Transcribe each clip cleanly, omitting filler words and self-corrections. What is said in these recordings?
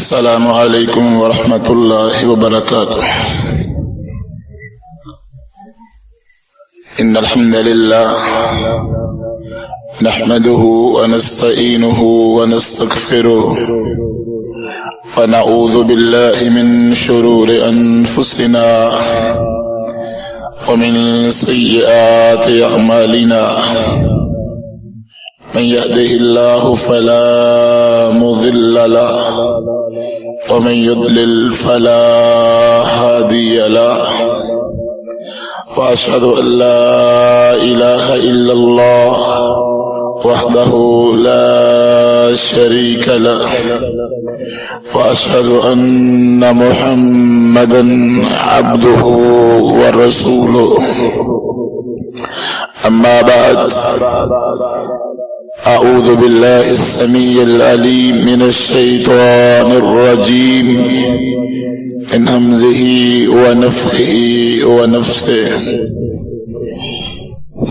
السلام علیکم ورحمۃ اللہ وبرکاتہ۔ ان الحمد للہ نحمده ونستعینه ونستغفره ونعوذ باللہ من شرور انفسنا ومن سیئات اعمالنا، من يهده الله فلا مضل له ومن يضلل فلا هادي له، وأشهد أن لا إله إلا الله وحده لا شريك له، وأشهد أن محمدا عبده ورسوله، أما بعد، أعوذ بالله السميع العليم من الشيطان الرجيم من همزه ونفخه ونفثه،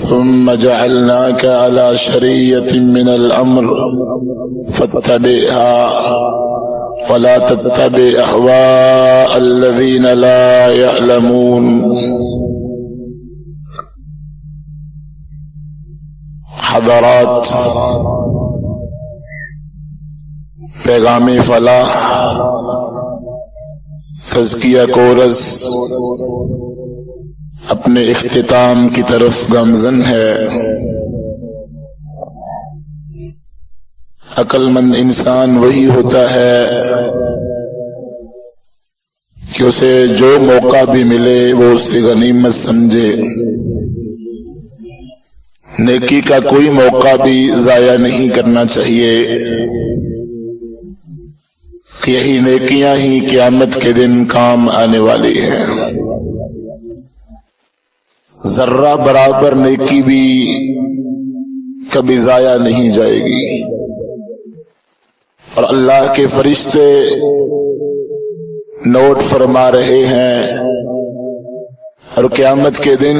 ثم جعلناك على شريعة من الأمر فاتبعها ولا تتبع أهواء الذين لا يعلمون۔ حضرات، پیغام فلاح تزکیہ کورس اپنے اختتام کی طرف گامزن ہے۔ عقل مند انسان وہی ہوتا ہے کہ اسے جو موقع بھی ملے وہ اسے غنیمت سمجھے، نیکی کا کوئی موقع بھی ضائع نہیں کرنا چاہیے، کہ یہی نیکیاں ہی قیامت کے دن کام آنے والی ہیں۔ ذرہ برابر نیکی بھی کبھی ضائع نہیں جائے گی، اور اللہ کے فرشتے نوٹ فرما رہے ہیں، اور قیامت کے دن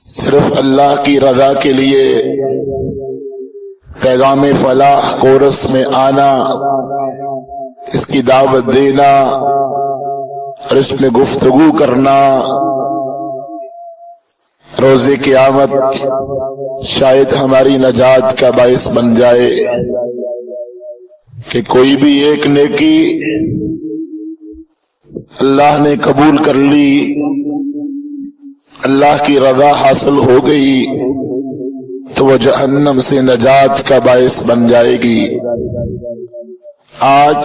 صرف اللہ کی رضا کے لیے پیغام فلاح کورس میں آنا، اس کی دعوت دینا اور اس میں گفتگو کرنا، روز قیامت شاید ہماری نجات کا باعث بن جائے کہ کوئی بھی ایک نیکی اللہ نے قبول کر لی، اللہ کی رضا حاصل ہو گئی، تو وہ جہنم سے نجات کا باعث بن جائے گی۔ آج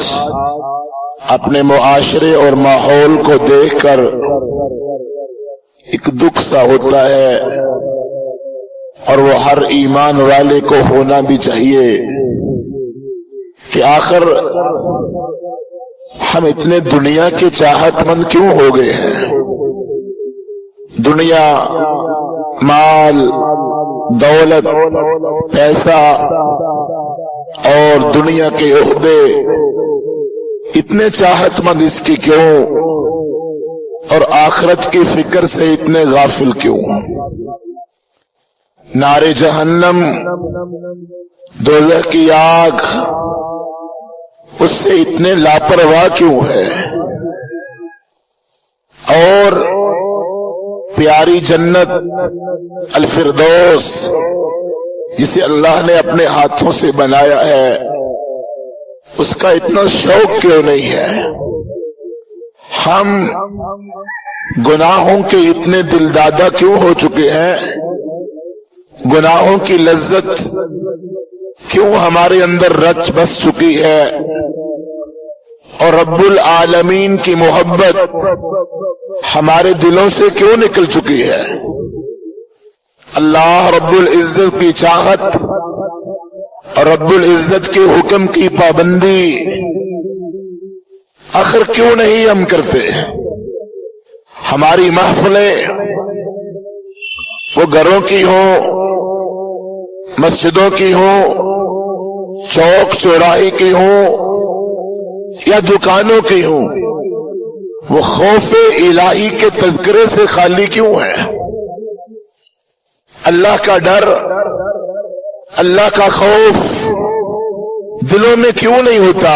اپنے معاشرے اور ماحول کو دیکھ کر ایک دکھ سا ہوتا ہے، اور وہ ہر ایمان والے کو ہونا بھی چاہیے کہ آخر ہم اتنے دنیا کے چاہت مند کیوں ہو گئے ہیں؟ دنیا، مال، دولت، پیسہ اور دنیا کے عہدے، اتنے چاہت مند اس کی کیوں، اور آخرت کی فکر سے اتنے غافل کیوں؟ نار جہنم، دوزخ کی آگ، اس سے اتنے لاپرواہ کیوں ہے؟ اور پیاری جنت الفردوس جسے اللہ نے اپنے ہاتھوں سے بنایا ہے، اس کا اتنا شوق کیوں نہیں ہے؟ ہم گناہوں کے اتنے دلدادہ کیوں ہو چکے ہیں؟ گناہوں کی لذت کیوں ہمارے اندر رچ بس چکی ہے؟ اور رب العالمین کی محبت ہمارے دلوں سے کیوں نکل چکی ہے؟ اللہ رب العزت کی چاہت اور رب العزت کے حکم کی پابندی آخر کیوں نہیں ہم کرتے؟ ہماری محفلیں وہ گھروں کی ہوں، مسجدوں کی ہوں، چوک چوراہے کی ہوں یا دکانوں کی ہوں، وہ خوف الہی کے تذکرے سے خالی کیوں ہے؟ اللہ کا ڈر، اللہ کا خوف दिलों में क्यों नहीं होता,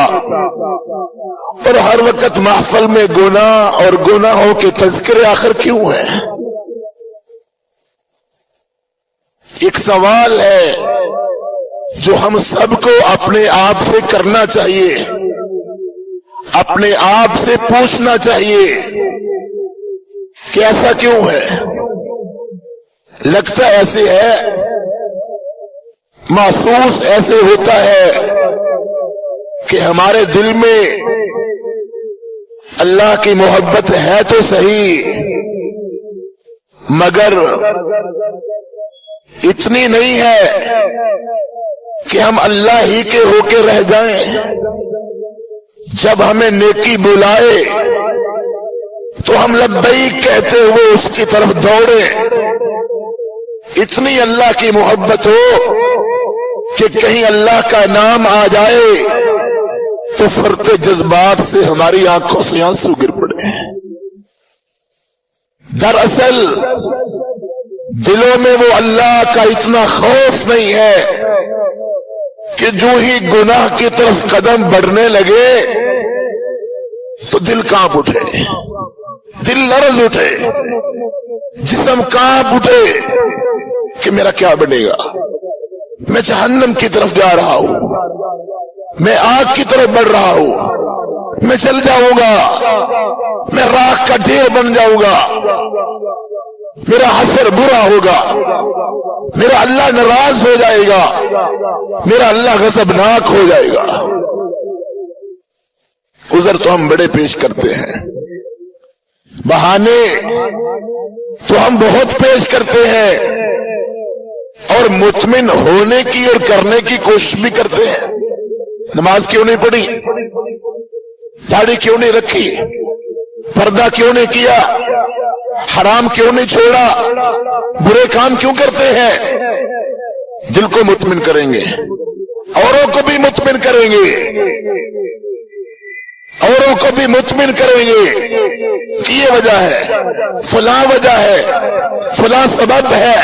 और हर वक्त महफिल में गुनाह और गुनाहों के तज़किरे आखिर क्यों है? एक सवाल है जो हम सबको अपने आप से करना चाहिए, अपने आप से पूछना चाहिए कि ऐसा क्यों है? लगता ऐसे है, महसूस ऐसे होता है कि हमारे दिल में अल्लाह की मोहब्बत है तो सही, मगर इतनी नहीं है कि हम अल्लाह ही के होके रह जाएं। जब हमें नेकी बुलाए तो हम लब्बैक कहते हुए उसकी तरफ दौड़े। इतनी अल्लाह की मोहब्बत हो कि कहीं अल्लाह का नाम आ जाए तो फरते जज्बात से हमारी आंखों से आंसू गिर पड़े। दरअसल दिलों में वो अल्लाह का इतना खौफ नहीं है कि जो ही गुनाह की तरफ कदम बढ़ने लगे तो दिल कांप उठे, दिल लरज उठे, जिस्म कांप उठे कि मेरा क्या बनेगा, मैं जहन्नम की तरफ जा रहा हूं, मैं आग की तरफ बढ़ रहा हूं, मैं जल जाऊंगा, मैं राख का ढेर बन जाऊंगा, मेरा हशर बुरा होगा, मेरा अल्लाह नाराज हो जाएगा, मेरा अल्लाह गज़बनाक हो जाएगा। उज़र तो हम बड़े पेश करते हैं, बहाने तो हम बहुत पेश करते हैं, और मुतमिन होने की और करने की कोशिश भी करते हैं। नमाज क्यों नहीं पढ़ी, दाढ़ी क्यों नहीं रखी, पर्दा क्यों नहीं किया, हराम क्यों नहीं छोड़ा, बुरे काम क्यों करते हैं? दिल को मुतमिन करेंगे, औरों को भी मुतमिन करेंगे, औरों को भी मुतमिन करेंगे कि ये वजह है, फलां वजह है, फलां सबब है।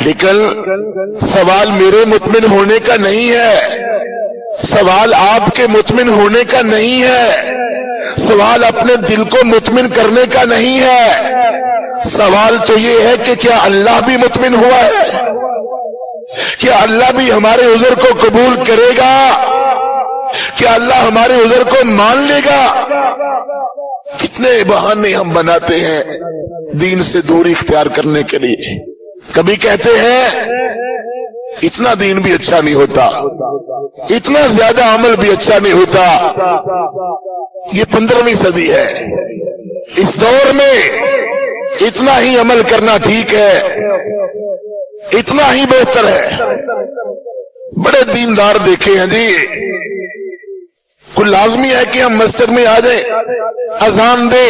लेकिन सवाल मेरे मुतमिन होने का नहीं है, सवाल आपके मुतमिन होने का नहीं है, सवाल अपने दिल को मुतमिन करने का नहीं है। सवाल तो ये है कि क्या अल्लाह भी मुतमिन हुआ है, क्या अल्लाह भी हमारे उज़र को कबूल करेगा, क्या अल्लाह हमारे उज़र को मान लेगा? कितने बहाने हम बनाते हैं दीन से दूरी इख्तियार करने के लिए। कभी कहते हैं इतना दीन भी अच्छा नहीं होता, इतना ज्यादा अमल भी अच्छा नहीं होता। ये 15वीं सदी है, इस दौर में इतना ही अमल करना ठीक है, इतना ही बेहतर है। बड़े दीनदार देखे हैं जी, कोई लाजमी है कि हम मस्जिद में आ जाएं, अजान दे,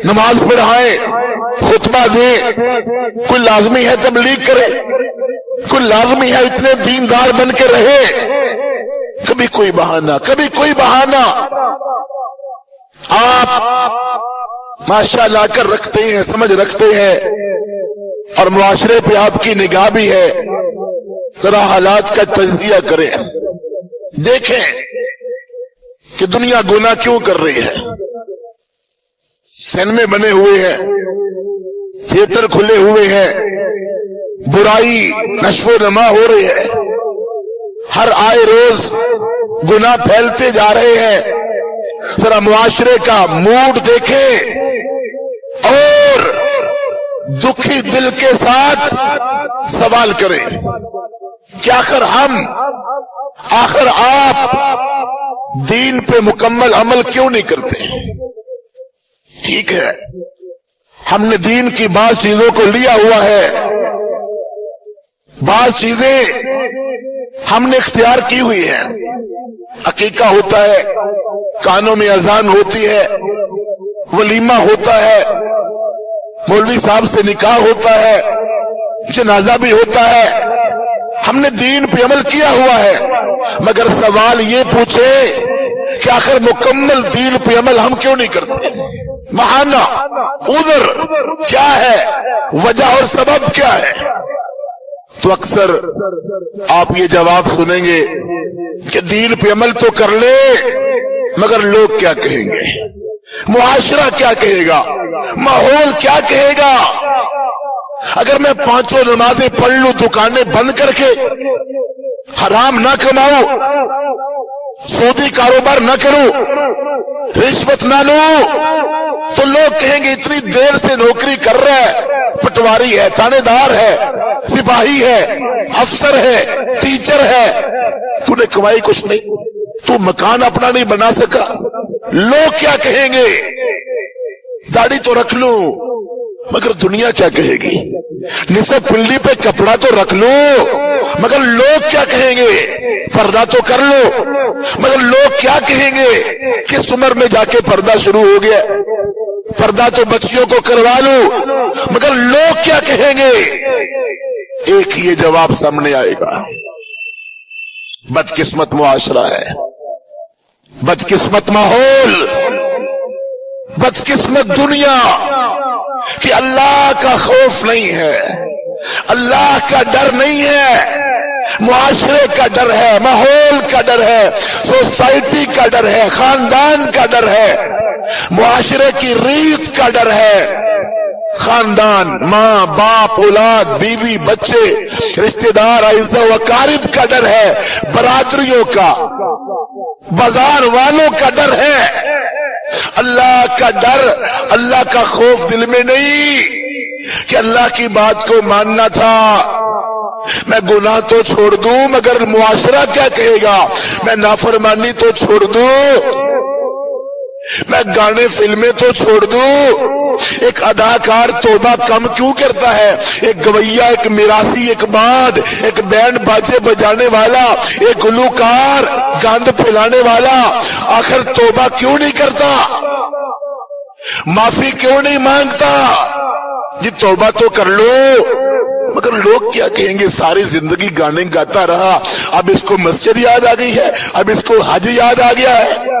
नमाज पढ़ाएं, खुतबा दे, कोई लाजमी है तबलीग करे, कोई लाजमी है इतने दीनदार बन के रहे? कभी कोई बहाना, कभी कोई बहाना। आप माशाअल्लाह कर रखते हैं, समझ रखते हैं, और मुआशरे पे आपकी निगाह भी है। जरा हालात का तज्जिया करें, देखें कि दुनिया गुनाह क्यों कर रही है। सिनेमे बने हुए हैं, थिएटर खुले हुए हैं, बुराई नश्वो नमा हो रही है, हर आए रोज गुनाह फैलते जा रहे हैं। जरा मुआशरे का मूड देखें और दुखी दिल के साथ सवाल करें कि आखिर हम, आखिर आप दीन पे मुकम्मल अमल क्यों नहीं करते? ठीक है, हमने दीन की बात चीजों को लिया हुआ है, बात चीजें हमने इख्तियार की हुई है। अकीका होता है, कानों में अजान होती है, वलीमा होता है, मौलवी साहब से निकाह होता है, जनाजा भी होता है। हमने दीन पे अमल किया हुआ है, मगर सवाल ये पूछे कि आखिर मुकम्मल दीन पे अमल हम क्यों नहीं करते? बहाना, उज़र क्या है, वजह और सबब क्या है? تو اکثر آپ یہ جواب سنیں گے کہ دین پہ عمل تو کر لے مگر لوگ کیا کہیں گے، معاشرہ کیا کہے گا، ماحول کیا کہے گا، اگر میں 5 نمازیں پڑھ لوں، دکانیں بند کر کے حرام نہ کماؤں، سودی کاروبار نہ کروں، رشوت نہ لوں، تو لوگ کہیں گے اتنی دیر سے نوکری کر رہا ہے، پٹواری ہے، تھانے دار ہے، سپاہی ہے، افسر ہے، ٹیچر ہے، تو نے کمائی کچھ نہیں، تو مکان اپنا نہیں بنا سکا، لوگ کیا کہیں گے، داڑھی تو رکھ لوں مگر دنیا کیا کہے گی، نصف پنڈلی پہ کپڑا تو رکھ لو مگر لوگ کیا کہیں گے، پردہ تو کر لو مگر لوگ کیا کہیں گے، کس عمر میں جا کے پردہ شروع ہو گیا، پردہ تو بچیوں کو کروا لو مگر لوگ کیا کہیں گے، ایک یہ جواب سامنے آئے گا، بدقسمت معاشرہ ہے، بدقسمت ماحول، بدقسمت دنیا کہ اللہ کا خوف نہیں ہے، اللہ کا ڈر نہیں ہے، معاشرے کا ڈر ہے، ماحول کا ڈر ہے، سوسائٹی کا ڈر ہے، خاندان کا ڈر ہے، معاشرے کی ریت کا ڈر ہے، خاندان، ماں باپ، اولاد، بیوی، بچے، رشتہ دار، اعزاء و اقارب کا ڈر ہے، برادریوں کا، بازار والوں کا ڈر ہے، اللہ کا ڈر، اللہ کا خوف دل میں نہیں کہ اللہ کی بات کو ماننا تھا، میں گناہ تو چھوڑ دوں مگر معاشرہ کیا کہے گا، میں نافرمانی تو چھوڑ دوں، میں گانے فلمیں تو چھوڑ دوں، ایک اداکار توبہ کم کیوں کرتا ہے، ایک گویہ، ایک میراثی، ایک بانڈ، ایک بینڈ باجے بجانے والا، ایک گلوکار گاند پھیلانے والا آخر توبہ کیوں نہیں کرتا، معافی کیوں نہیں مانگتا، جی توبہ تو کر لو مگر لوگ کیا کہیں گے، ساری زندگی گانے گاتا رہا، اب اس کو مسجد یاد آ گئی ہے، اب اس کو حج یاد آ گیا ہے،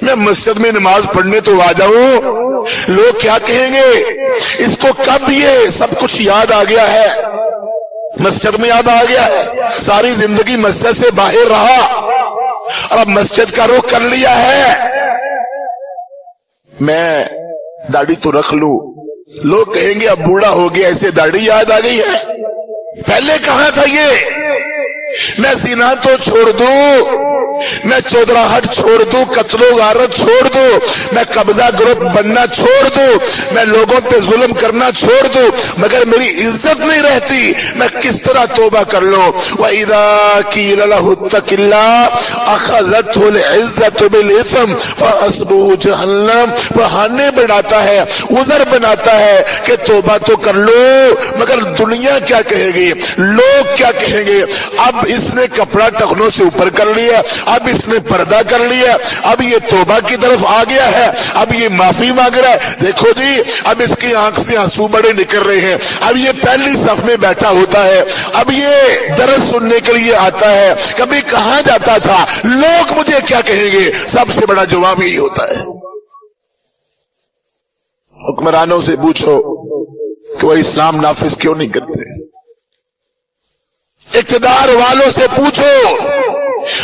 میں مسجد میں نماز پڑھنے تو آ جاؤں، لوگ کیا کہیں گے، اس کو کب یہ سب کچھ یاد آ گیا ہے، مسجد میں یاد آ گیا ہے، ساری زندگی مسجد سے باہر رہا اور اب مسجد کا رخ کر لیا ہے، میں داڑھی تو رکھ لوں، لوگ کہیں گے اب بوڑھا ہو گیا ایسے داڑھی یاد آ گئی ہے، پہلے کہاں تھا یہ، میں زنا تو چھوڑ دوں، میں چودراہٹ چھوڑ دوں، قتل و غارت چھوڑ دوں، میں قبضہ گروپ بننا چھوڑ دوں، میں لوگوں پہ ظلم کرنا چھوڑ دوں مگر میری عزت نہیں رہتی، میں کس طرح توبہ کر لوں، وَإِذَا قِيلَ لَهُ اتَّقِ اللَّهَ أَخَذَتْهُ الْعِزَّةُ بِالْإِثْمِ فَحَسْبُهُ جَهَنَّمَ، بہانے بناتا ہے، عذر بناتا ہے کہ توبہ تو کر لو مگر دنیا کیا کہے گی، لوگ کیا کہیں گے، اب اس نے کپڑا ٹخنوں سے اوپر کر لیا، اب اس نے پردہ کر لیا، اب یہ توبہ کی طرف آ گیا ہے، اب یہ معافی مانگ رہا ہے، دیکھو جی اب اس کی آنکھ سے آنسو بڑے نکل رہے ہیں، اب یہ پہلی صف میں بیٹھا ہوتا ہے، اب یہ درس سننے کے لیے آتا ہے، کبھی کہاں جاتا تھا، لوگ مجھے کیا کہیں گے، سب سے بڑا جواب یہی ہوتا ہے۔ حکمرانوں سے پوچھو کہ وہ اسلام نافذ کیوں نہیں کرتے، اقتدار والوں سے پوچھو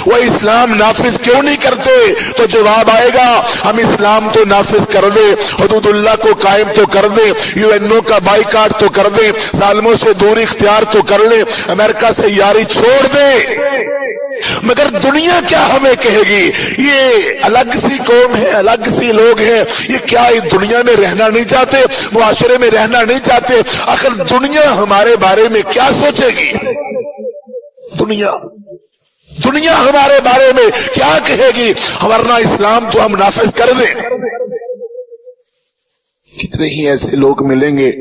وہ اسلام نافذ کیوں نہیں کرتے، تو جواب آئے گا ہم اسلام تو نافذ کر دیں، حدود اللہ کو قائم تو کر دیں، یو این او کا بائیکاٹ تو کر دیں، ظالموں سے دوری اختیار تو کر لیں، امریکہ سے یاری چھوڑ دیں، مگر دنیا کیا ہمیں کہے گی، یہ الگ سی قوم ہے، الگ سی لوگ ہیں، یہ کیا اس دنیا میں رہنا نہیں چاہتے، معاشرے میں رہنا نہیں چاہتے، آخر دنیا ہمارے بارے میں کیا سوچے گی، دنیا ہمارے بارے میں کیا کہے گی، ورنہ اسلام تو ہم نافذ کر دیں۔ کتنے ہی ایسے لوگ ملیں گے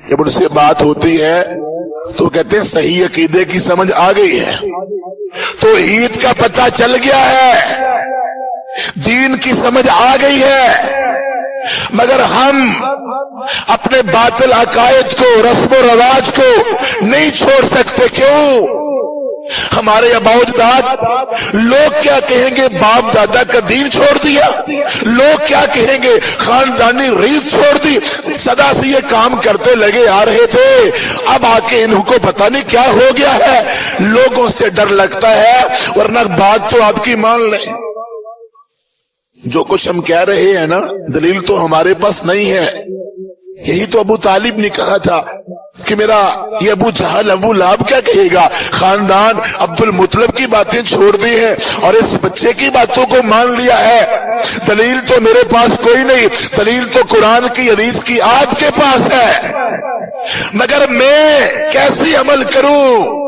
جب ان سے بات ہوتی ہے تو کہتے ہیں صحیح عقیدے کی سمجھ آ گئی ہے، توحید کا پتہ چل گیا ہے، دین کی سمجھ آ گئی ہے، مگر ہم اپنے باطل عقائد کو، رسم و رواج کو نہیں چھوڑ سکتے، کیوں؟ ہمارے اباؤجداد لوگ کیا کہیں گے باپ دادا کا دین چھوڑ دیا، لوگ کیا کہیں گے خاندانی ریت چھوڑ دی، صدا سے یہ کام کرتے لگے آ رہے تھے، اب آ کے انہوں کو پتہ نہیں کیا ہو گیا ہے۔ لوگوں سے ڈر لگتا ہے، ورنہ بات تو آپ کی مان لیں۔ جو کچھ ہم کہہ رہے ہیں نا، دلیل تو ہمارے پاس نہیں ہے۔ یہی تو ابو طالب نے کہا تھا کہ میرا یہ ابو جہل ابو لہب کیا کہے گا، خاندان عبد المطلب کی باتیں چھوڑ دی ہیں اور اس بچے کی باتوں کو مان لیا ہے۔ دلیل تو میرے پاس کوئی نہیں، دلیل تو قرآن کی حدیث کی آپ کے پاس ہے، مگر میں کیسے عمل کروں؟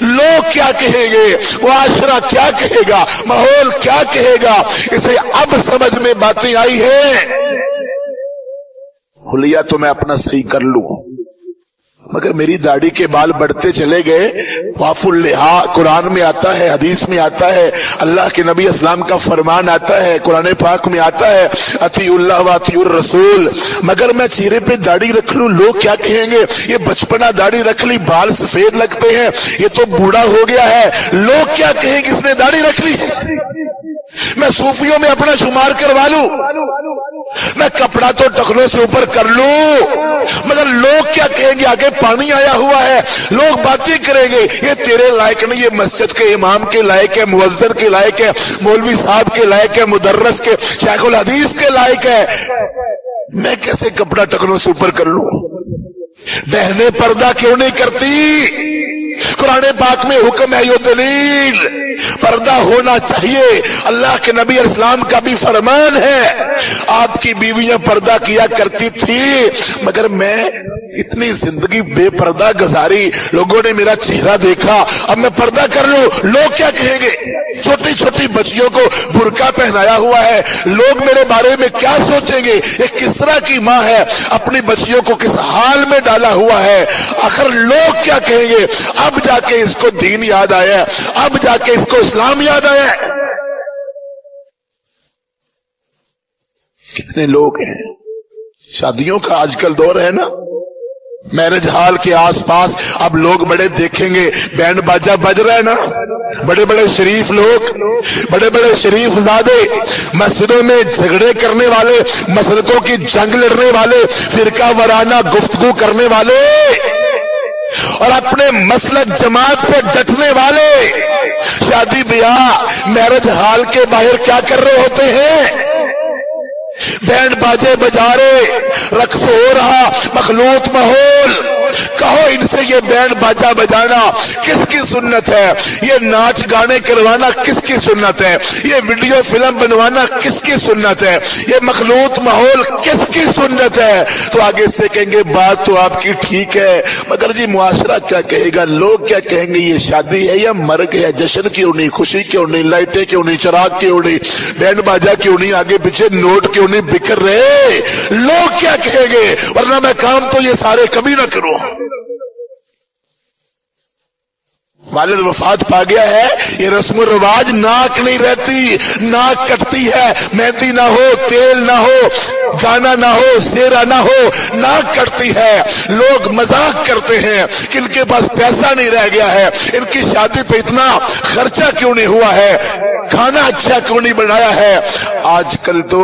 لوگ کیا کہیں گے، معاشرہ کیا کہے گا، ماحول کیا کہے گا؟ اسے اب سمجھ میں باتیں آئی ہیں۔ حلیہ تو میں اپنا صحیح کر لوں، مگر میری داڑھی کے بال بڑھتے چلے گئے۔ واف اللحا قرآن میں آتا ہے، حدیث میں آتا ہے، اللہ کے نبی اسلام کا فرمان آتا ہے، قرآن پاک میں آتا ہے اطیعوا اللہ واطیعوا الرسول، مگر میں چہرے پہ داڑھی رکھ لوں، لوگ کیا کہیں گے؟ یہ بچپنا داڑھی رکھ لی، بال سفید لگتے ہیں، یہ تو بوڑھا ہو گیا ہے، لوگ کیا کہیں گے اس نے داڑھی رکھ لی؟ میں صوفیوں میں اپنا شمار کروا لوں، میں کپڑا تو ٹخنوں سے اوپر کر لوں، مگر لوگ کیا کہیں گے؟ آگے پانی آیا ہوا ہے، لوگ باتیں کریں گے، یہ تیرے لائق نہیں، یہ مسجد کے امام کے لائق ہے، مؤذن کے لائق ہے، مولوی صاحب کے لائق ہے، مدرس کے، شیخ الحدیث کے لائق ہے، میں کیسے کپڑا ٹخنوں سے اوپر کر لوں؟ بہنیں پردہ کیوں نہیں کرتی؟ قرآن پاک میں حکم ہے، یہ دلیل پردہ ہونا چاہیے، اللہ کے نبی علیہ السلام کا بھی فرمان ہے، آپ کی بیویاں پردہ کیا کرتی تھی، مگر میں اتنی زندگی بے پردہ گزاری، لوگوں نے میرا چہرہ دیکھا، اب میں پردہ کر لوں، لوگ کیا کہیں گے؟ چھوٹی چھوٹی بچیوں کو برقع پہنایا ہوا ہے، لوگ میرے بارے میں کیا سوچیں گے؟ ایک کسرا کی ماں ہے، اپنی بچیوں کو کس حال میں ڈالا ہوا ہے، آخر لوگ کیا کہیں گے؟ اب جا کے اس کو دین یاد آیا، اب جا کے اس کو اسلام یاد آیا۔ کتنے لوگ ہیں، شادیوں کا آج کل دور ہے نا، میرج ہال کے آس پاس اب لوگ بڑے دیکھیں گے، بینڈ باجا بج رہا ہے نا، بڑے بڑے شریف لوگ، بڑے بڑے شریف زادے، مسجدوں میں جھگڑے کرنے والے، مسلکوں کی جنگ لڑنے والے، فرقہ وارانہ گفتگو کرنے والے اور اپنے مسلک جماعت پہ ڈٹنے والے، شادی بیاہ میرج ہال کے باہر کیا کر رہے ہوتے ہیں؟ بینڈ باجے بجا رہے، رقص ہو رہا، مخلوط ماحول۔ کہو ان سے یہ بینڈ باجا بجانا کس کی سنت ہے؟ یہ ناچ گانے کروانا کس کی سنت ہے؟ یہ ویڈیو فلم بنوانا کس کی سنت ہے؟ یہ مخلوط ماحول کس کی سنت ہے؟ تو آگے سے کہیں گے بات تو آپ کی ٹھیک ہے، مگر جی معاشرہ کیا کہے گا، لوگ کیا کہیں گے؟ یہ شادی ہے یا مرگ ہے؟ جشن کیوں نہیں، خوشی کیوں نہیں، لائٹیں کیوں نہیں، چراغ کیوں نہیں، بینڈ باجا کیوں نہیں، آگے پیچھے نوٹ کیوں نہیں بکھر رہے؟ لوگ کیا کہیں گے؟ ورنہ میں کام تو یہ سارے کبھی نہ کروں۔ والد وفات پا گیا ہے، یہ رسم و رواج، ناک نہیں رہتی، ناک کٹتی ہے، مہندی نہ ہو، تیل نہ ہو، گانا نہ ہو، زیرہ نہ ہو، ناک کٹتی ہے۔ لوگ مذاق کرتے ہیں کہ ان کے پاس پیسہ نہیں رہ گیا ہے، ان کی شادی پہ اتنا خرچہ کیوں نہیں ہوا ہے، کھانا اچھا کیوں نہیں بنایا ہے۔ آج کل تو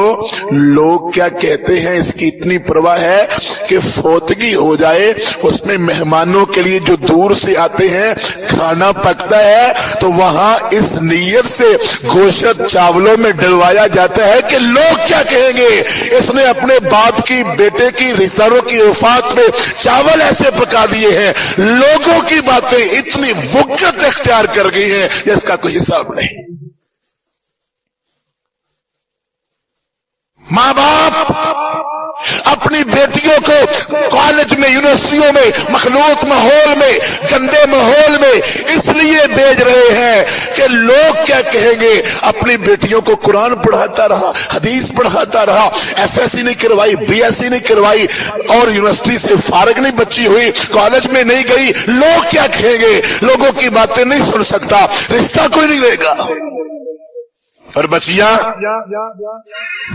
لوگ کیا کہتے ہیں، اس کی اتنی پرواہ ہے کہ فوتگی ہو جائے، اس میں مہمانوں کے لیے جو دور سے آتے ہیں کھانا پکتا ہے، تو وہاں اس نیت سے گوشت چاولوں میں ڈلوایا جاتا ہے کہ لوگ کیا کہیں گے، اس نے اپنے باپ کی، بیٹے کی، رشتہ داروں کی وفات میں چاول ایسے پکا دیے ہیں۔ لوگوں کی باتیں اتنی وقت اختیار کر گئی ہیں جس کا کوئی حساب نہیں۔ ماں باپ اپنی بیٹیوں کو کالج میں، یونیورسٹیوں میں، مخلوط ماحول میں، گندے ماحول میں اس لیے بھیج رہے ہیں کہ لوگ کیا کہیں گے۔ اپنی بیٹیوں کو قرآن پڑھاتا رہا، حدیث پڑھاتا رہا، ایف ایس سی نہیں کروائی، بی ایس سی نہیں کروائی، اور یونیورسٹی سے فارغ نہیں بچی ہوئی، کالج میں نہیں گئی، لوگ کیا کہیں گے؟ لوگوں کی باتیں نہیں سن سکتا، رشتہ کوئی نہیں لے گا۔ اور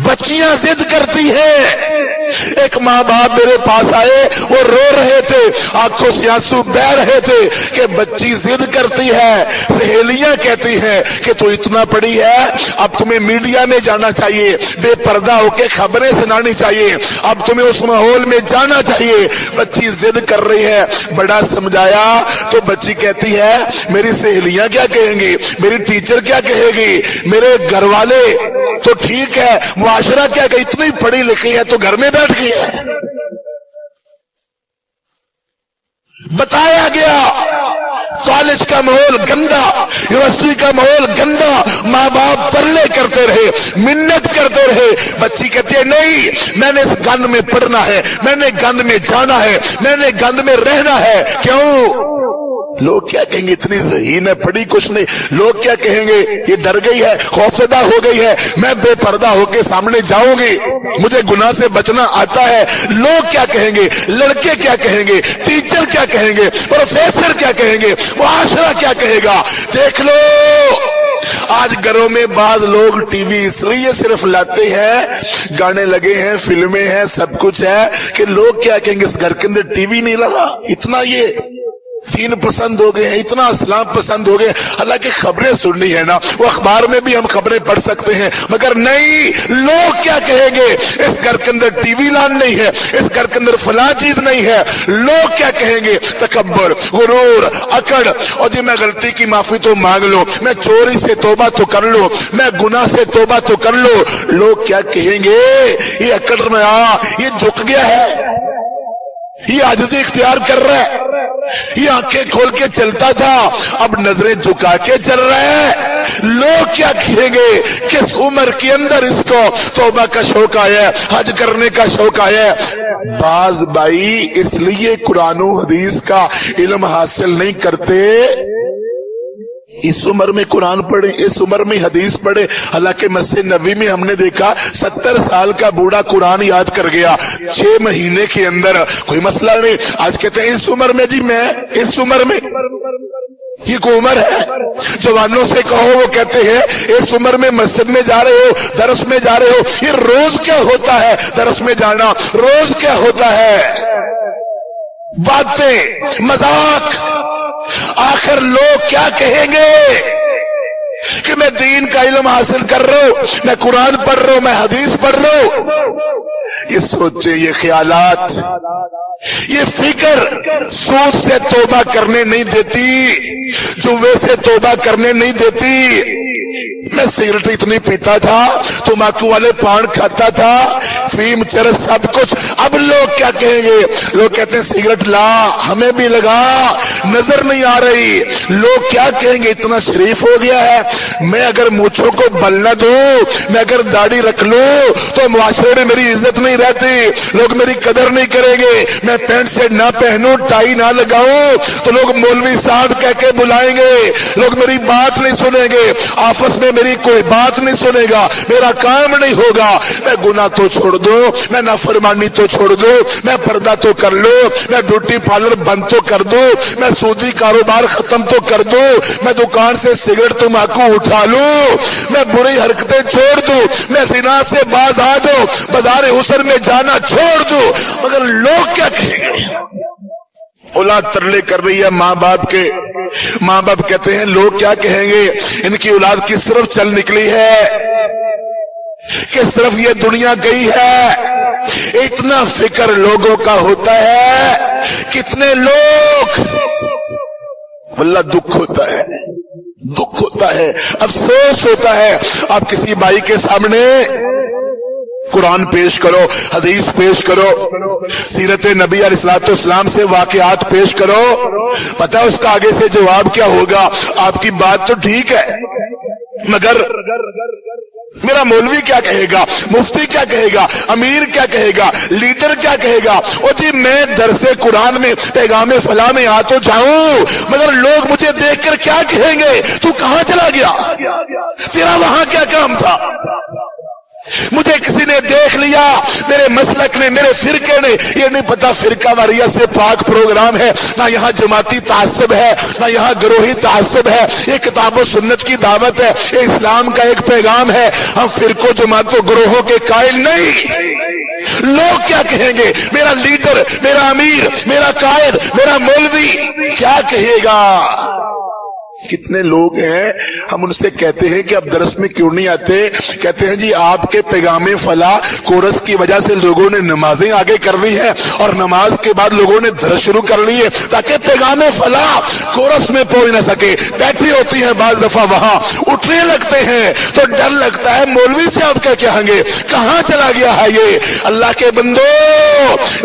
بچیاں ضد کرتی ہیں. ایک ماں باپ میرے پاس آئے, وہ رو رہے تھے, آنکھوں سے آنسو بہ رہے تھے کہ بچی ضد کرتی ہے. سہیلیاں کہتی ہیں کہ تو اتنا پڑھی ہے, اب تمہیں میڈیا میں جانا چاہیے, بے پردہ ہو کے خبریں سنانی چاہیے, اب تمہیں اس ماحول میں جانا چاہیے. بچی ضد کر رہی ہے. بڑا سمجھایا تو بچی کہتی ہے میری سہیلیاں کیا کہیں گی, میری ٹیچر کیا کہے گی, میرے گھر والے تو ٹھیک ہے, معاشرہ کیا کہ اتنی پڑھی لکھی ہے تو گھر میں بیٹھ گئی ہے. بتایا گیا کالج کا ماحول گندا, یونیورسٹی کا ماحول گندا, ماں باپ ترلے کرتے رہے, منت کرتے رہے. بچی کہتی ہے نہیں, میں نے اس گند میں پڑھنا ہے, میں نے گند میں جانا ہے, میں نے گند میں رہنا ہے. کیوں؟ لوگ کیا کہیں گے, اتنی ذہین ہے, پڑھی کچھ نہیں. لوگ کیا کہیں گے, یہ ڈر گئی ہے, خوفزدہ ہو گئی ہے, میں بے پردہ ہو کے سامنے جاؤں گی, مجھے گناہ سے بچنا آتا ہے. لوگ کیا کہیں گے, لڑکے کیا کہیں گے, ٹیچر کیا کہیں گے, پروفیسر کیا کہیں گے, معاشرہ کیا کہے گا. دیکھ لو آج گھروں میں بعض لوگ ٹی وی اس لیے صرف لاتے ہیں, گانے لگے ہیں, فلمیں ہیں, سب کچھ ہے, کہ لوگ کیا کہیں گے اس گھر کے اندر ٹی وی نہیں لگا, اتنا یہ دین پسند ہو گئے ہیں, اتنا اسلام پسند ہو گئے. حالانکہ خبریں سننی ہے نا, وہ اخبار میں بھی ہم خبریں پڑھ سکتے ہیں, مگر نہیں, لوگ کیا کہیں گے, اس گھر کے اندر ٹی وی لان نہیں ہے, اس گھر کے اندر فلاں چیز نہیں ہے. لوگ کیا کہیں گے, تکبر, غرور, اکڑ. اور جی میں غلطی کی معافی تو مانگ لو, میں چوری سے توبہ تو کر لو, میں گناہ سے توبہ تو کر لو. لوگ کیا کہیں گے, یہ اکڑ میں یہ جھک گیا ہے, یہ عاجزی اختیار کر رہا ہے, یہ آنکھیں کھول کے چلتا تھا, اب نظریں جھکا کے چل رہا ہے. لوگ کیا کہیں گے, کس عمر کے اندر اس کو توبہ کا شوق آیا ہے, حج کرنے کا شوق آیا ہے. بعض بھائی اس لیے قرآن و حدیث کا علم حاصل نہیں کرتے, اس عمر میں قرآن پڑھے, اس عمر میں حدیث پڑھے. حالانکہ مسجد نبوی میں ہم نے دیکھا 70 سال کا بوڑھا قرآن یاد کر گیا 6 مہینے کے اندر, کوئی مسئلہ نہیں. آج کہتے ہیں اس عمر میں, جی میں اس عمر میں, یہ کوئی عمر ہے؟ جوانوں سے کہو, وہ کہتے ہیں اس عمر میں مسجد میں جا رہے ہو, درس میں جا رہے ہو, یہ روز کیا ہوتا ہے درس میں جانا, روز کیا ہوتا ہے, باتیں, مذاق. آخر لوگ کیا کہیں گے کہ میں دین کا علم حاصل کر رہا ہوں, میں قرآن پڑھ رہا ہوں, میں حدیث پڑھ رہا ہوں. یہ سوچے, یہ خیالات, یہ فکر سود سے توبہ کرنے نہیں دیتی, جوے سے توبہ کرنے نہیں دیتی. میں سگریٹ اتنی پیتا تھا, تمباکو والے پان کھاتا تھا, فیم, چرس, سب کچھ. اب لوگ کیا کہیں گے, لوگ کہتے ہیں سگریٹ لا, ہمیں بھی لگا, نظر نہیں آ رہی. لوگ کیا کہیں گے, اتنا شریف ہو گیا ہے. میں اگر مونچھوں کو بل نہ دوں, میں اگر داڑھی رکھ لوں تو معاشرے میں میری عزت نہیں رہتی, لوگ میری قدر نہیں کریں گے. میں پینٹ شرٹ نہ پہنوں, ٹائی نہ لگاؤں تو لوگ مولوی صاحب کہہ کے بلائیں گے, لوگ میری بات نہیں سنیں گے, آفس میں میری کوئی بات نہیں سنے گا, میرا کام نہیں ہوگا. میں گناہ تو چھوڑ دوں, میں نافرمانی تو چھوڑ دوں, میں پردہ تو کر لوں, میں بیوٹی پارلر بند تو کر دوں, میں سودی کاروبار ختم تو کر دوں, میں دکان سے سگریٹ تمباکو اٹھا لوں, میں بری حرکتیں چھوڑ دوں, میں زنا سے باز آ جاؤں, بازار حسن میں جانا چھوڑ دوں. مگر لوگ کیا کہیں گے, اولاد ترلے کر رہی ہے ماں باپ کے. ماں باپ کہتے ہیں لوگ کیا کہیں گے, ان کی اولاد کی صرف چل نکلی ہے کہ صرف یہ دنیا گئی ہے. اتنا فکر لوگوں کا ہوتا ہے. کتنے لوگ, واللہ دکھ ہوتا ہے, دکھ ہوتا ہے, افسوس ہوتا ہے. آپ کسی بھائی کے سامنے قرآن پیش کرو, حدیث پیش کرو, سیرت نبی علیہ الصلوۃ والسلام سے واقعات پیش کرو, پتہ اس کا آگے سے جواب کیا ہوگا. آپ کی بات تو ٹھیک ہے, مگر میرا مولوی کیا کہے گا, مفتی کیا کہے گا, امیر کیا کہے گا, لیڈر کیا کہے گا. او جی میں درس قرآن میں پیغام فلاں میں آ تو جاؤں, مگر لوگ مجھے دیکھ کر کیا کہیں گے, تو کہاں چلا گیا, تیرا وہاں کیا کام تھا. मुझे किसी ने देख लिया, मेरे मसलक ने, मेरे फिरके ने, ये नहीं पता फिरका वारियत से पाक प्रोग्राम है, ना यहाँ जमाती तासब है, ना यहाँ ग्रोही तासब है, ये किताब सुन्नत की दावत है, ये इस्लाम का एक पैगाम है। हम फिरकों जमातों ग्रोहों के कायल नहीं। लोग क्या कहेंगे, मेरा लीडर, मेरा अमीर, मेरा कायद, मेरा मौलवी क्या कहेगा। कितने लोग हैं, हम उनसे कहते हैं कि अब दरस में क्यों नहीं आते, कहते हैं जी आपके पैगामे फला कोरस की वजह से लोगों ने नमाजें आगे कर दी है और नमाज के बाद लोगों ने दरस शुरू कर ली है ताकि पैगामे फला कोरस में पहुंच न सके। बैठी होती है बाज दफा वहां, उठने लगते हैं तो डर लगता है मौलवी से आप क्या कहेंगे, कहां चला गया है ये। अल्लाह के बंदो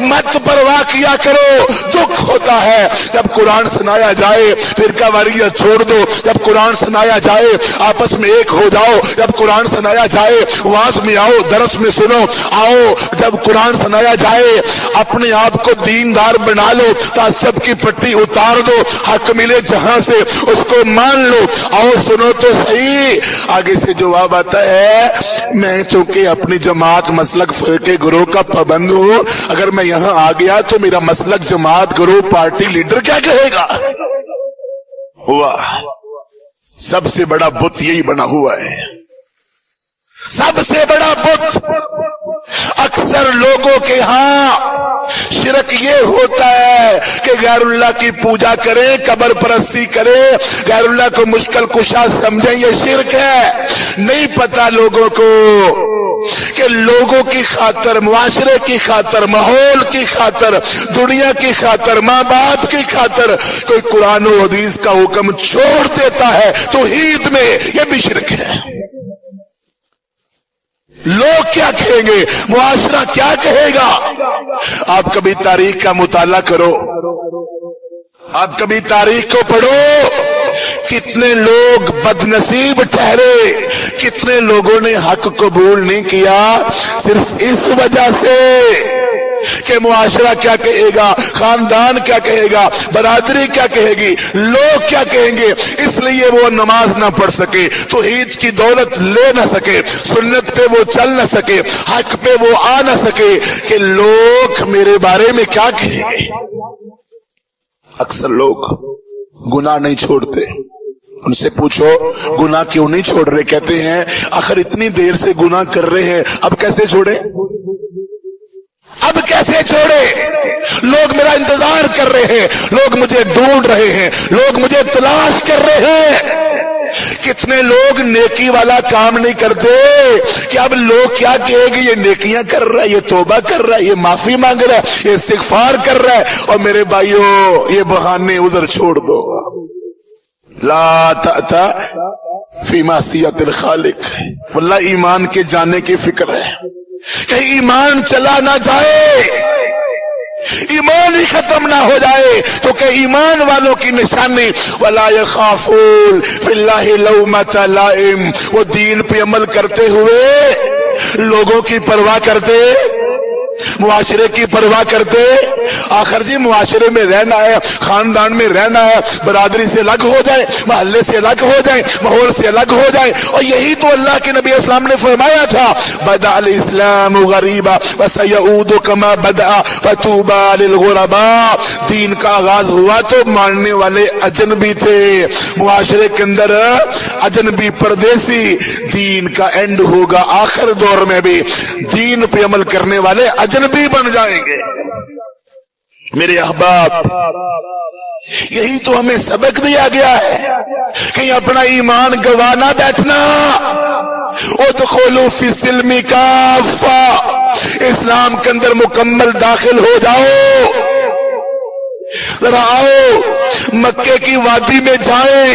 मत परवाह किया करो, दुख होता है जब कुरान सुनाया जाए, फिरका वारियत छोड़ दो, जब कुरान सुनाया जाए आपस में एक हो जाओ, जब कुरान सुनाया जाए वाज में आओ, दरस में सुनो आओ, जब कुरान सुनाया जाए अपने आप को दीनदार बना लो, तासब की पट्टी उतार दो, हक मिले जहां से उसको मान लो, आओ सुनो तो सही। आगे से जवाब आता है मैं चूंकि अपनी जमात मसलक फिरके गुरु का पाबंद हूं, अगर मैं यहां आ गया तो मेरा मसलक जमात गुरु पार्टी लीडर क्या कहेगा। हुआ सबसे बड़ा बुत यही बना हुआ है, सबसे बड़ा बुत। अक्सर लोगों के यहां शिरक ये होता है कि गैरुल्लाह की पूजा करें, कब्र परस्ती करें, गैरुल्लाह को मुश्किल कुशा समझें, ये शिरक है। नहीं पता लोगों को कि लोगों की खातर, मुआशरे की खातर, माहौल की खातर, दुनिया की खातर, माँ बाप की खातर कोई कुरान और हदीस का हुक्म छोड़ देता है तो ईद में ये भी शिरक है। लोग क्या कहेंगे, मुआशरा क्या कहेगा। आप कभी तारीख का मुताला करो, आप कभी तारीख को पढ़ो, कितने लोग बदनसीब ठहरे, कितने लोगों ने हक कबूल नहीं किया सिर्फ इस वजह से कि मुआशरा क्या कहेगा, खानदान क्या कहेगा, बरादरी क्या कहेगी, लोग क्या कहेंगे, इसलिए वो नमाज ना पढ़ सके, तो ईद की दौलत ले ना सके, सुन्नत पे वो चल ना सके, हक पे वो आ ना सके कि लोग मेरे बारे में क्या कहेंगे। अक्सर लोग गुनाह नहीं छोड़ते, उनसे पूछो गुनाह क्यों नहीं छोड़ रहे, कहते हैं आखिर इतनी देर से गुनाह कर रहे हैं, अब कैसे छोड़े, अब कैसे छोड़े। लोग मेरा इंतजार कर रहे हैं, लोग मुझे ढूंढ रहे हैं, लोग मुझे तलाश कर रहे हैं। कितने लोग नेकी वाला काम नहीं करते कि अब लोग क्या कहेंगे, ये नेकियां कर रहा है, ये तौबा कर रहा है, ये माफी मांग रहा है, ये इस्तिगफार कर रहा है। और मेरे भाइयों ये बहाने उधर छोड़ दो, ला ताता फी मासियतिल खालिक, वल्लाह ईमान के जाने की फिक्र है, कहीं ईमान चला ना जाए, ईमान ही खत्म ना हो जाए। तो कि ईमान वालों की निशानी वला यखाफून फिल्लाहि लौमता लाइम, वो दीन पे अमल करते हुए लोगों की परवाह करते, मुआशरे की परवाह करते। आखिर जी मुआशरे में रहना है, खानदान में रहना है, बरादरी से अलग हो जाए, मोहल्ले से अलग हो जाए, माहौल से अलग हो जाए। और यही तो अल्लाह के नबी इस्लाम ने फरमाया था, बदा अल इस्लाम गरीबा व सयऊदु कमा बदा फतूबा लिल गुरबा। दीन का आगाज हुआ तो मानने वाले अजनबी थे, मुआशरे के अंदर अजनबी परदेसी, दीन का एंड होगा आखिर दौर में भी दीन पे अमल करने वाले अजनबी बन जाएंगे। मेरे अहबाब यही तो हमें सबक दिया गया है, कहीं अपना ईमान गंवाना बैठना। उदखुलू फी सिल्मी काफ़ा, इस्लाम के अंदर मुकम्मल दाखिल हो जाओ। जरा आओ मक्के की वादी में जाएं,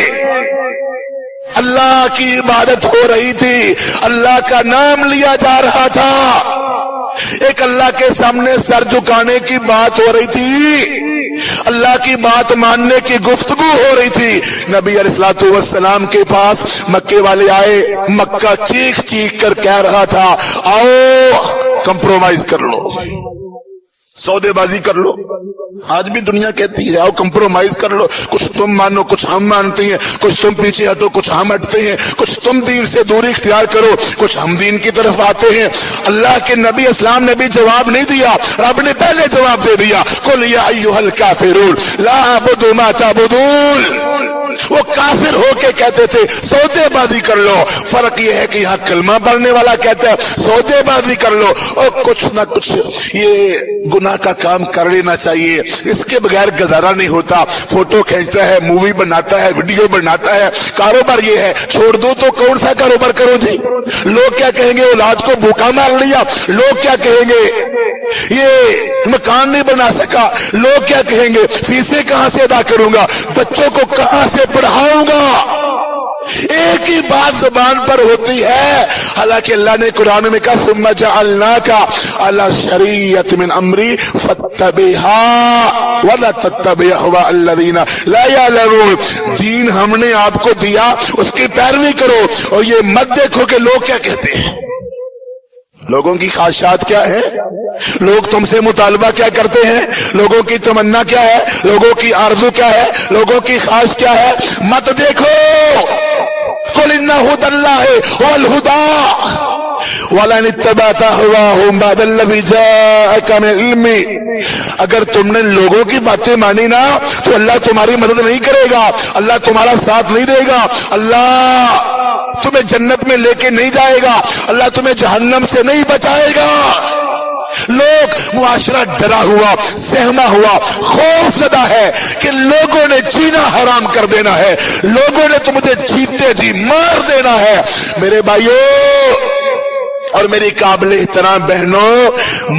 अल्लाह की इबादत हो रही थी, अल्लाह का नाम लिया जा रहा था, एक अल्लाह के सामने सर झुकाने की बात हो रही थी, अल्लाह की बात मानने की गुफ्तगू हो रही थी। नबी अलैहिस्सलातु वस्सलाम के पास मक्के वाले आए, मक्का चीख चीख कर कह रहा था आओ कंप्रोमाइज कर लो, सौदेबाजी कर लो। आज भी दुनिया कहती है आओ कंप्रोमाइज कर लो, कुछ तुम मानो कुछ हम मानते हैं, कुछ तुम पीछे हटो कुछ हम हटते हैं, कुछ तुम दीन से दूरी इख्तियार करो कुछ हम दीन की तरफ आते हैं। अल्लाह के नबी इस्लाम ने भी जवाब नहीं दिया, रब ने पहले जवाब दे दिया, कुल या अय्युहल काफिरून ला अअबुदु मा ताबुदून। वो काफिर होके कहते थे सौदेबाजी कर लो। फर्क ये है कि यहाँ कलमा पढ़ने वाला कहता है सौदेबाजी कर लो, और कुछ ना कुछ ये गुनाह का काम कर लेना चाहिए, इसके बगैर गुजारा नहीं होता। फोटो खींचता है, मूवी बनाता है, वीडियो बनाता है, कारोबार ये है, छोड़ दो तो कौन सा कारोबार करो जी। लोग क्या कहेंगे औलाद को भूखा मार लिया, लोग क्या कहेंगे ये मकान नहीं बना सका, लोग क्या कहेंगे फीसें कहां से अदा करूंगा, बच्चों को कहां से पढ़ाऊंगा। एक ही बात जुबान पर होती है, हालांकि अल्लाह ने कुरान में कहा सुम्मा जअलनाका अला शरीयत मिन अमरी फत्तबिहा वला तत्तबि अहवा अल्लज़ीना ला यअलमून। दीन हमने आपको दिया उसकी पैरवी करो, और ये मत देखो कि लोग क्या कहते हैं। लोगों की ख्वाहिशात क्या है, लोग तुमसे मुतालबा क्या करते हैं, लोगों की तमन्ना क्या है, लोगों की आरज़ू क्या है, लोगों की ख्वाहिश क्या है, मत देखो। कुल इन्ना हुदल्लाहि वल हुदा वलन इत्तबअता अहवाहुम बअदल्लज़ी जाअका मिन इल्मी। अगर तुमने लोगों की बातें मानी ना तो अल्लाह तुम्हारी मदद नहीं करेगा, अल्लाह तुम्हारा साथ नहीं देगा, अल्लाह तुम्हें जन्नत में लेके नहीं जाएगा, अल्लाह तुम्हें जहन्नम से नहीं बचाएगा। लोग मुआशरा डरा हुआ सहमा हुआ खौफजदा है कि लोगों ने जीना हराम कर देना है, लोगों ने तो मुझे जीते जी मार देना है। मेरे भाइयों और मेरी काबिल एहतराम बहनों,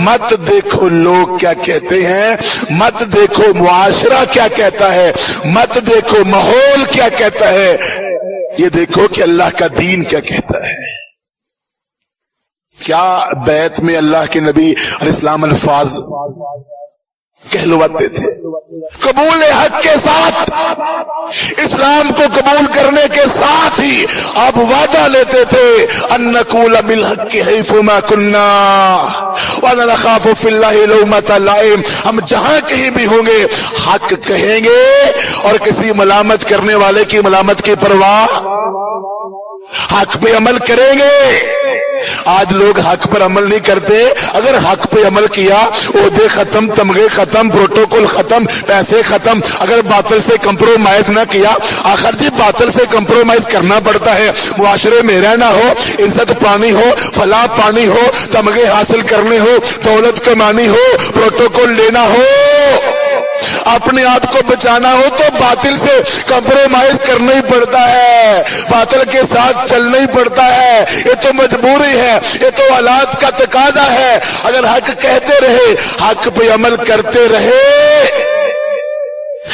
मत देखो लोग क्या कहते हैं, मत देखो मुआशरा क्या कहता है, मत देखो माहौल क्या कहता है, ये देखो कि अल्लाह का दीन क्या कहता है। क्या बैत में अल्लाह के नबी अलैहिस्सलाम अल्फाज कहलवाते थे, कबूल हक के साथ, इस्लाम को कबूल करने के साथ ही आप वादा लेते थे अन्नकूल बिल हक हैसुमा कुन्ना वला नखाफु फिल्लाहि लौमता लाइम। हम जहां कहीं भी होंगे हक कहेंगे और किसी मलामत करने वाले की मलामत की परवाह, हक पे अमल करेंगे। आज लोग हक पर अमल नहीं करते, अगर हक पे अमल किया ओहदे खत्म, तमगे खत्म, प्रोटोकॉल खत्म, पैसे खत्म। अगर बातिल से कंप्रोमाइज ना किया, आखिर जी बातिल से कंप्रोमाइज करना पड़ता है, मुआशरे में रहना हो, इज्जत पानी हो, फलाह पानी हो, तमगे हासिल करने हो, दौलत कमानी हो, प्रोटोकॉल लेना हो, अपने आप को बचाना हो तो बातिल से कंप्रोमाइज करना ही पड़ता है, बातिल के साथ चलना ही पड़ता है। ये तो मजबूरी है, ये तो हालात का तकाजा है। अगर हक कहते रहे, हक पे अमल करते रहे,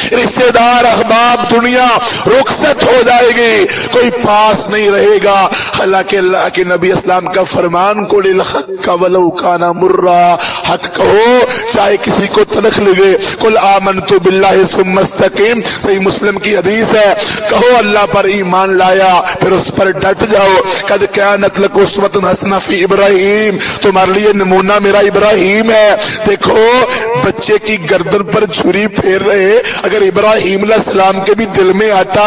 रिश्तेदार अहबाब दुनिया रुखसत हो जाएगी, कोई पास नहीं रहेगा। हालांकि अल्लाह के नबी इस्लाम का फरमान को लिल हक का वलो काना मुर्रा, हक कहो चाहे किसी को तलख लगे। कुल आमनतु बिल्लाहि सुम्मा इस्तकीम, सही मुस्लिम की हदीस है। कहो अल्लाह पर ईमान लाया फिर उस पर डट जाओ। कद कानत लकुम उस्वतुन हसना फी इब्राहीम, तुम्हारे लिए नमूना मेरा इब्राहीम है। देखो बच्चे की गर्दन पर छुरी फेर रहे, अगर इब्राहीम अलैहिस्सलाम के भी दिल में आता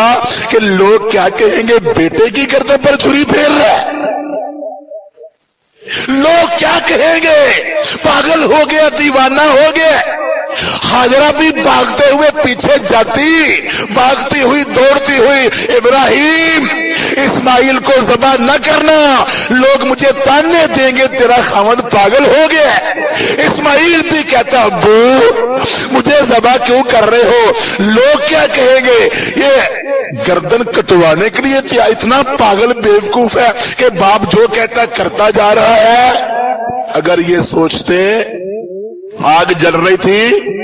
कि लोग क्या कहेंगे बेटे की गर्दन पर छुरी फेर रहा है, लोग क्या कहेंगे, पागल हो गया, दीवाना हो गया। हाजरा भी भागते हुए पीछे जाती, भागती हुई दौड़ती हुई, इब्राहिम इस्माइल को ज़बा न करना, लोग मुझे ताने देंगे तेरा खामद पागल हो गया। इस्माइल भी कहता अब्बू मुझे ज़बा क्यों कर रहे हो, लोग क्या कहेंगे। ये गर्दन कटवाने के लिए क्या इतना पागल बेवकूफ है कि बाप जो कहता करता जा रहा है। अगर ये सोचते, आग जल रही थी,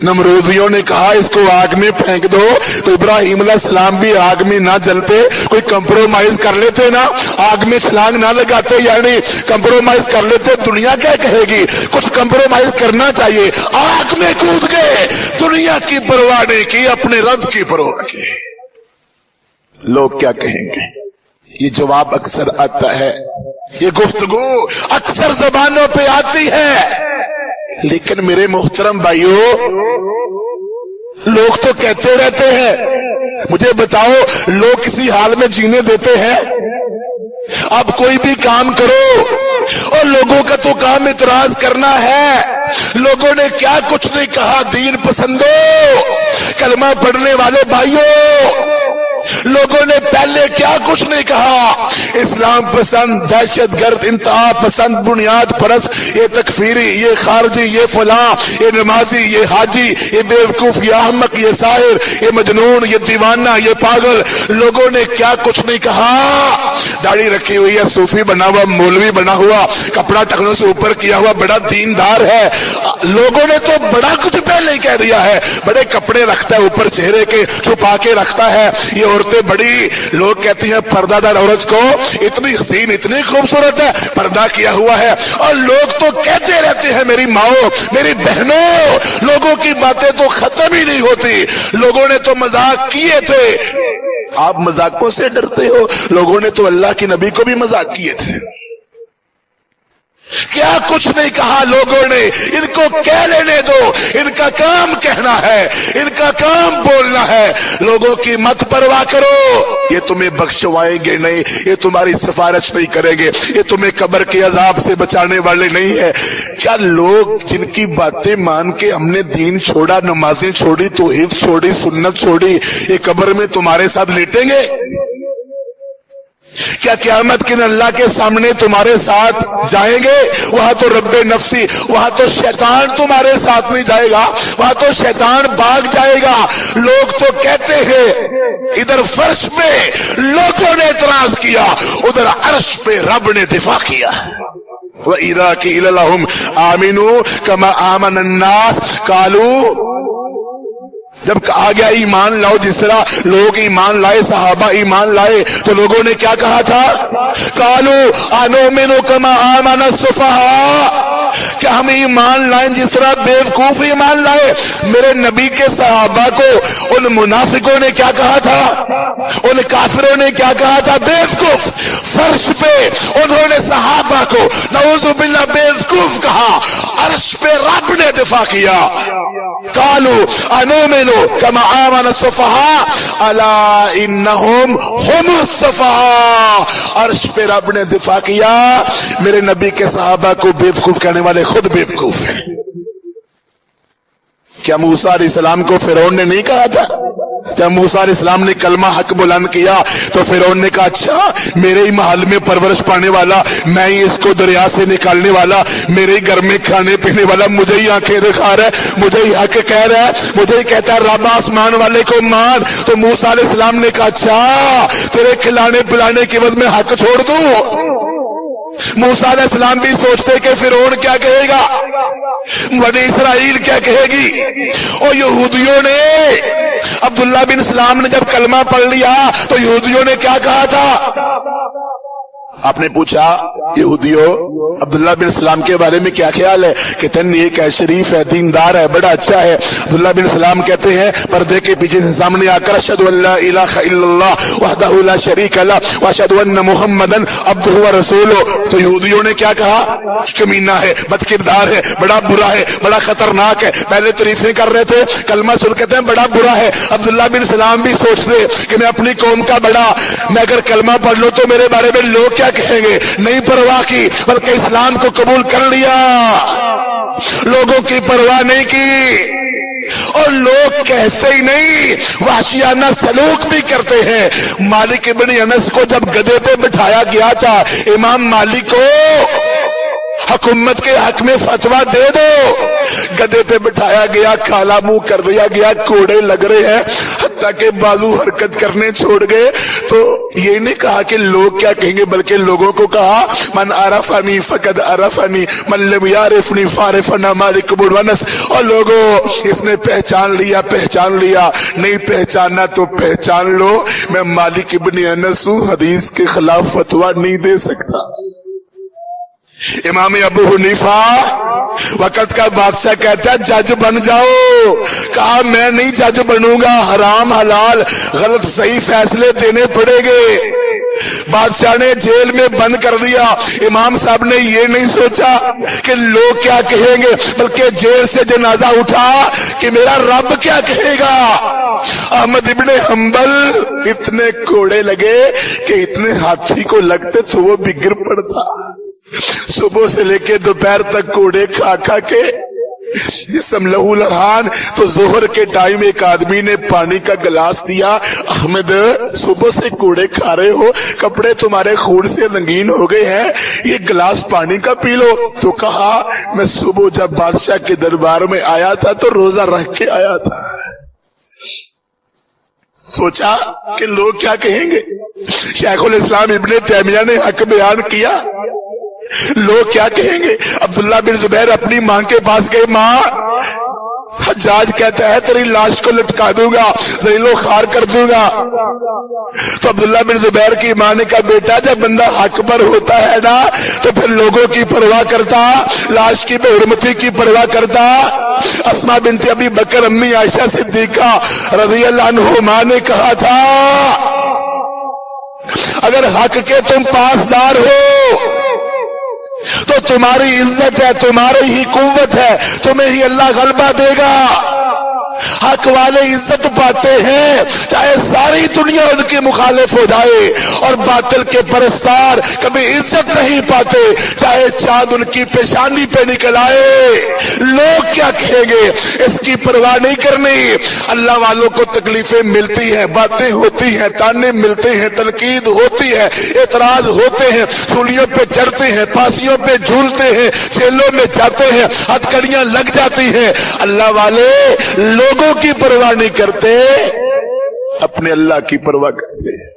नमरूदियों ने कहा इसको आग में फेंक दो, तो इब्राहिम अलैहिस्सलाम भी आग में ना जलते, कोई कंप्रोमाइज कर लेते ना, आग में छलांग ना लगाते, यानी कंप्रोमाइज कर लेते। दुनिया क्या कहेगी, कुछ कंप्रोमाइज करना चाहिए, आग में कूद गए, दुनिया की परवाह नहीं की, अपने रब की परवाह की। लोग क्या कहेंगे, ये जवाब अक्सर आता है, ये गुफ्तगू अक्सर जबानों पे आती है। لیکن میرے محترم بھائیوں، لوگ تو کہتے رہتے ہیں، مجھے بتاؤ لوگ کسی حال میں جینے دیتے ہیں؟ اب کوئی بھی کام کرو اور لوگوں کا تو کام اعتراض کرنا ہے۔ لوگوں نے کیا کچھ نہیں کہا دین پسندو، کلمہ پڑھنے والے بھائیوں، لوگوں نے پہلے کیا کچھ نہیں کہا؟ اسلام پسند، دہشت گرد، انتہا پسند، بنیاد پرست، یہ تکفیری، یہ خارجی، یہ فلاں، یہ نمازی، یہ حاجی، یہ بیوقوف، یہ احمق، یہ ساحر، یہ مجنون، یہ دیوانہ، یہ پاگل، لوگوں نے کیا کچھ نہیں کہا؟ داڑھی رکھی ہوئی ہے، صوفی بنا ہوا، مولوی بنا ہوا، کپڑا ٹخنوں سے اوپر کیا ہوا، بڑا دیندار ہے، لوگوں نے تو بڑا کچھ پہلے ہی کہہ دیا ہے، بڑے کپڑے رکھتا ہے اوپر چہرے کے، چھپا کے رکھتا ہے، یہ عورتیں بڑی، لوگ کہتے ہیں پردہ دار عورت کو اتنی حسین، اتنی خوبصورت ہے، پردہ کیا ہوا ہے، اور لوگ تو کہتے رہتے ہیں میری ماؤں، میری بہنوں، لوگوں کی باتیں تو ختم ہی نہیں ہوتی، لوگوں نے تو مذاق کیے تھے۔ آپ مذاقوں سے ڈرتے ہو؟ لوگوں نے تو اللہ کے نبی کو بھی مذاق کیے تھے، کیا کچھ نہیں کہا لوگوں نے، ان کو کہہ لینے دو، ان کا کام کہنا ہے، ان کا کام بولنا ہے، لوگوں کی مت پرواہ کرو، یہ تمہیں بخشوائیں گے نہیں، یہ تمہاری سفارش نہیں کریں گے، یہ تمہیں قبر کے عذاب سے بچانے والے نہیں ہے۔ کیا لوگ جن کی باتیں مان کے ہم نے دین چھوڑا، نمازیں چھوڑی، توحید چھوڑی، سنت چھوڑی، یہ قبر میں تمہارے ساتھ لیٹیں گے؟ کیا قیامت کے دن اللہ کے سامنے تمہارے ساتھ جائیں گے؟ وہاں تو رب نفسی، وہاں تو شیطان تمہارے ساتھ نہیں جائے گا، وہاں تو شیطان بھاگ جائے گا۔ لوگ تو کہتے ہیں ادھر فرش پہ لوگوں نے اعتراض کیا، ادھر عرش پہ رب نے دفاع کیا۔ وَإِذَا قِيلَ لَهُمْ آمِنُوا كَمَا آمَنَ النَّاسُ قَالُوا، جب کہا گیا ایمان لاؤ جس طرح لوگ ایمان لائے، صحابہ ایمان لائے، تو لوگوں نے کیا کہا تھا؟ قَالُوا أَنُؤْمِنُ كَمَا آمَنَ السُّفَهَاءُ، کہ ہم ایمان لائیں جس طرح بیوقوف ایمان لائے۔ میرے نبی کے صحابہ کو ان منافقوں نے کیا کہا تھا؟ ان کافروں نے کیا کہا تھا؟ بیوقوف۔ فرش پہ انہوں نے صحابہ کو نعوذ باللہ بیوقوف کہا، عرش پہ رب نے دفاع کیا۔ قَالُوا أَنُؤْمِنُ كَمَا آمَنَ السُّفَهَاءُ أَلَا إِنَّهُمْ هُمُ السُّفَهَاءُ، عرش پہ رب نے دفاع کیا۔ میرے نبی کے صحابہ کو بیوقوف کہنے والے خود بیوقوف ہیں۔ کیا موسیٰ علیہ السلام کو فرعون نے نہیں کہا تھا؟ جب موسیٰ علیہ السلام نے کلمہ حق بلند کیا تو فرعون نے کہا اچھا میرے ہی محل میں پرورش پانے والا، میں ہی اس کو دریا سے نکالنے والا، میرے ہی گھر میں کھانے پینے والا، مجھے ہی آنکھیں دکھا رہا ہے، مجھے ہی حق کہہ رہا ہے، مجھے ہی کہتا ہے رب آسمان والے کو مان۔ تو موسیٰ علیہ السلام نے کہا اچھا تیرے کھلانے پلانے کے عوض میں حق چھوڑ دوں؟ موسیٰ علیہ السلام بھی سوچتے کہ فرعون کیا کہے گا، بنی اسرائیل کیا کہے گی، اور یہودیوں نے، عبداللہ بن سلام نے جب کلمہ پڑھ لیا تو یہودیوں نے کیا کہا تھا؟ آپ نے پوچھا یہودیوں عبداللہ بن سلام کے بارے میں کیا خیال ہے؟ کہتے ہیں نیک ہے، شریف ہے، دیندار ہے، بڑا اچھا ہے۔ عبداللہ بن سلام کہتے ہیں پردے کے پیچھے سے سامنے آ کر اشہد ان لا الہ الا اللہ وحدہ لا شریک لہ واشہد ان محمدًا عبدہ ورسولہ۔ تو یہودیوں نے کیا کہا؟ کمینہ ہے، بد کردار ہے، بڑا برا ہے، بڑا خطرناک ہے۔ پہلے تعریفیں کر رہے تھے، کلمہ سن کہتے ہیں بڑا برا ہے۔ عبداللہ بن سلام بھی سوچتے کہ میں اپنی قوم کا بڑا، میں اگر کلمہ پڑھ لوں تو میرے بارے میں لوگ کیا کہیں گے؟ نہیں پرواہ کی، بلکہ اسلام کو قبول کر لیا، لوگوں کی پرواہ نہیں کی۔ اور لوگ کہتے ہی نہیں، وحشیانہ سلوک بھی کرتے ہیں۔ مالک ابن انس کو جب گدھے پہ بٹھایا گیا تھا، امام مالک کو حکومت کے حق میں فتویٰ دے دو، گدھے پہ بٹھایا گیا، کالا منہ کر دیا گیا، کوڑے لگ رہے ہیں، حتیٰ کہ بازو حرکت کرنے چھوڑ گئے۔ تو یہ نہیں کہا کہ لوگ کیا کہیں گے، بلکہ لوگوں کو کہا من عرفنی فقد عرفنی من لم یعرفنی فعرفنا مالک بن انس۔ اور لوگوں اس نے پہچان لیا، پہچان لیا، نہیں پہچانا تو پہچان لو، میں مالک ابن انس ہوں، حدیث کے خلاف فتویٰ نہیں دے سکتا۔ امام ابو حنیفہ وقت کا بادشاہ کہتا ہے جج بن جاؤ، کہا میں نہیں جج بنوں گا، حرام حلال غلط صحیح فیصلے دینے پڑیں گے۔ बादशाह ने जेल में बंद कर दिया। इमाम साहब ने ये नहीं सोचा कि लोग क्या कहेंगे, बल्कि जेल से जनाजा उठा कि मेरा रब क्या कहेगा। अहमद इब्ने हंबल इतने कोड़े लगे कि इतने हाथी को लगते तो वो बिगड़ पड़ता। सुबह से लेके दोपहर तक कोड़े खा खा के जिस्म लहू लहान। तो जोहर के टाइम एक आदमी ने पानी का गिलास दिया, अहमद सुबह से कोड़े खा रहे हो, कपड़े तुम्हारे खून से रंगीन हो गए हैं, ये गिलास पानी का पी लो। तो कहा मैं सुबह जब बादशाह के दरबार में आया था तो रोजा रख के आया था। सोचा कि लोग क्या कहेंगे। शेखुल इस्लाम इब्ने तैमिया ने हक बयान किया, लोग क्या कहेंगे। अब्दुल्ला बिन जुबैर अपनी मां के पास गए, मां हज्जाज कहता है तेरी लाश को लटका दूंगा, जलीलो खार कर दूंगा। तो अब्दुल्ला बिन जुबैर की मां ने कहा बेटा जब बंदा हक पर होता है ना तो फिर लोगों की परवाह करता, लाश की बेहुरमती की परवाह करता। अस्मा बिनते अबी बकर अम्मी आयशा सिद्दीका रज़ियल्लाहु अन्हुमा ने कहा था अगर हक के तुम पासदार हो तो तुम्हारी इज्जत है, तुम्हारी ही कुव्वत है, तुम्हें ही अल्लाह गलबा देगा। हक वाले इज्जत पाते हैं चाहे सारी दुनिया उनके मुखालिफ हो जाए, और बातिल के परस्तार कभी इज्जत नहीं पाते चाहे चांद उनकी पेशानी पे निकल आए। लोग क्या कहेंगे इसकी परवाह नहीं करनी। अल्लाह वालों को तकलीफें मिलती हैं, बातें होती हैं, ताने मिलते हैं, तनकीद होती है, एतराज होते हैं, सूलियों पे चढ़ते हैं, फांसियों पे झूलते हैं, जेलों में जाते हैं, हथकड़ियां लग जाती हैं। अल्लाह वाले लोगों की परवाह नहीं करते, अपने अल्लाह की परवाह करते हैं।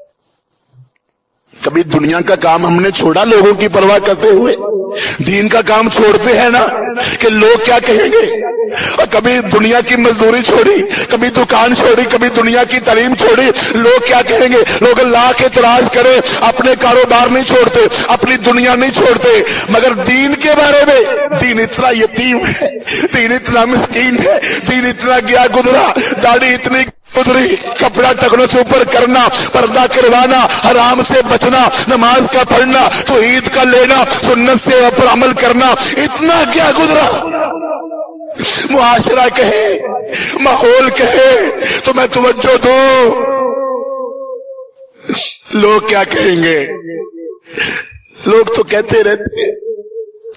कभी दुनिया का काम हमने छोड़ा लोगों की परवाह करते हुए, दीन का काम छोड़ते हैं ना कि लोग क्या कहेंगे। और कभी दुनिया की मजदूरी छोड़ी, कभी दुकान छोड़ी, कभी दुनिया की तालीम छोड़ी, लोग क्या कहेंगे। लोग लाख एतराज करें, अपने कारोबार नहीं छोड़ते, अपनी दुनिया नहीं छोड़ते, मगर दीन के बारे में दीन इतना यतीम है, दीन इतना मिस्कीन है, दीन इतना गया गुजरा, दाढ़ी इतनी गुजरी, कपड़ा टखनों से ऊपर करना, पर्दा करवाना, हराम से बचना, नमाज का पढ़ना, तो ईद का लेना, सुन्नत से पर अमल करना, इतना क्या गुजरा। मुआशरा कहे, माहौल कहे तो मैं तवज्जो दूं, लोग क्या कहेंगे। लोग तो कहते रहते हैं,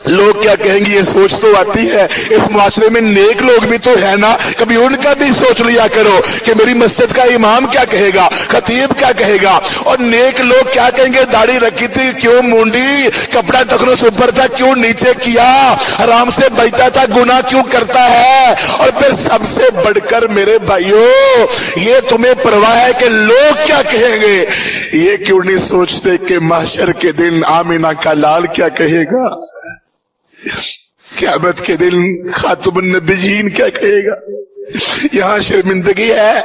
लोग क्या कहेंगे ये सोच तो आती है। इस मुआशरे में नेक लोग भी तो है ना, कभी उनका भी सोच लिया करो कि मेरी मस्जिद का इमाम क्या कहेगा, खतीब क्या कहेगा, और नेक लोग क्या कहेंगे। दाढ़ी रखी थी क्यों मूंडी, कपड़ा टखनों से ऊपर था क्यों नीचे किया, हराम से बचता था गुनाह क्यों करता है। और फिर सबसे बढ़कर मेरे भाइयों ये तुम्हें परवाह है कि लोग क्या कहेंगे, ये क्यों नहीं सोचते कि mahशर के दिन आमिना का लाल क्या कहेगा, क़यामत के दिन खातुमुन नबिय्यीन क्या कहेगा। यहाँ शर्मिंदगी है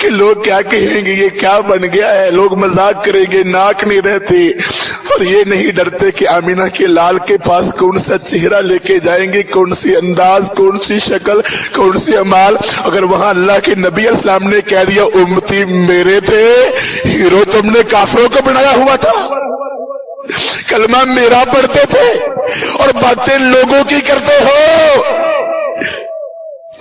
कि लोग क्या कहेंगे, ये क्या बन गया है। लोग मजाक करेंगे, नाक नहीं रहती, और ये नहीं डरते कि आमिना के लाल के पास कौन सा चेहरा लेके जाएंगे, कौन सी अंदाज, कौन सी शक्ल, कौन सी अमाल। अगर वहां अल्लाह के नबी अस्सलाम ने कह दिया उम्मती मेरे थे, हीरो तुमने काफिरों को बनाया हुआ था, कलमा मेरा पढ़ते थे और बातें लोगों की करते हो।